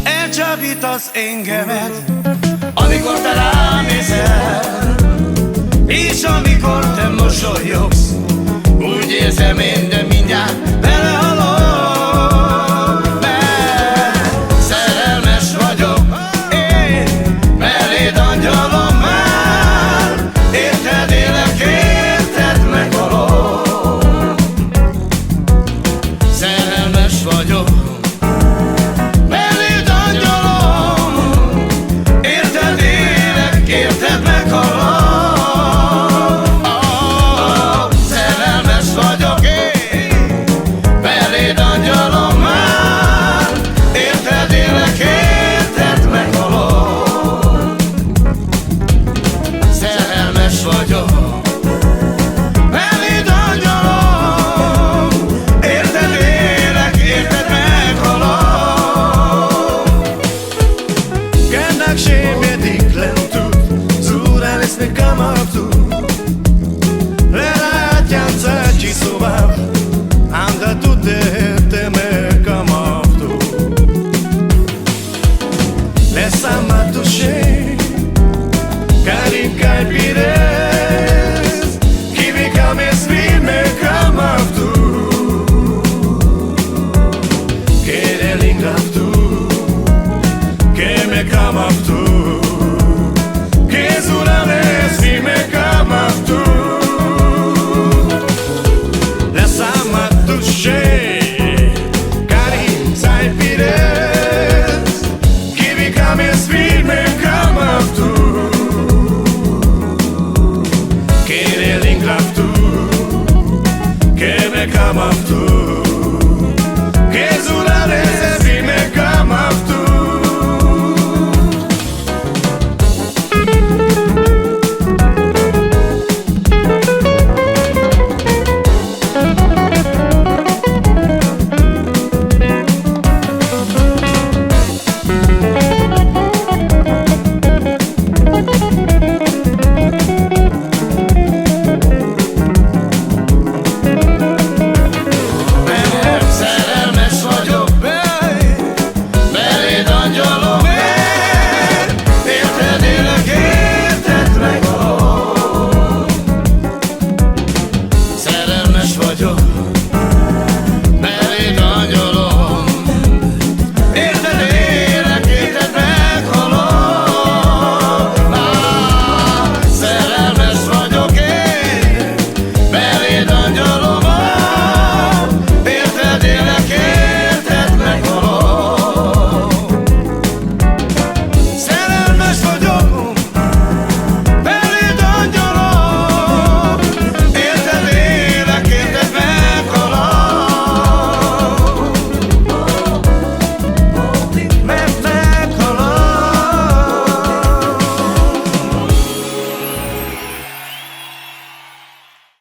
Elcsábítasz engemet, amikor te rám nézel, és amikor te mosolyogsz, úgy érzem én, de mindjárt belehalok, mert szerelmes vagyok én, beléd angyalom már, érted élek, érted meghalok. Szerelmes vagyok, beléd angyalom, érted élek, érted meghalok. Laisse ma toucher, carica y pides, que me cambies me cama tú, que el ingraf tú, que me cama tú, que es una vez me cama tú. Laisse ma toucher, carica y pides, Cambias firme cama tú, que el ingraf tú, que me cama tú, que es una vez firme cama tú. Don't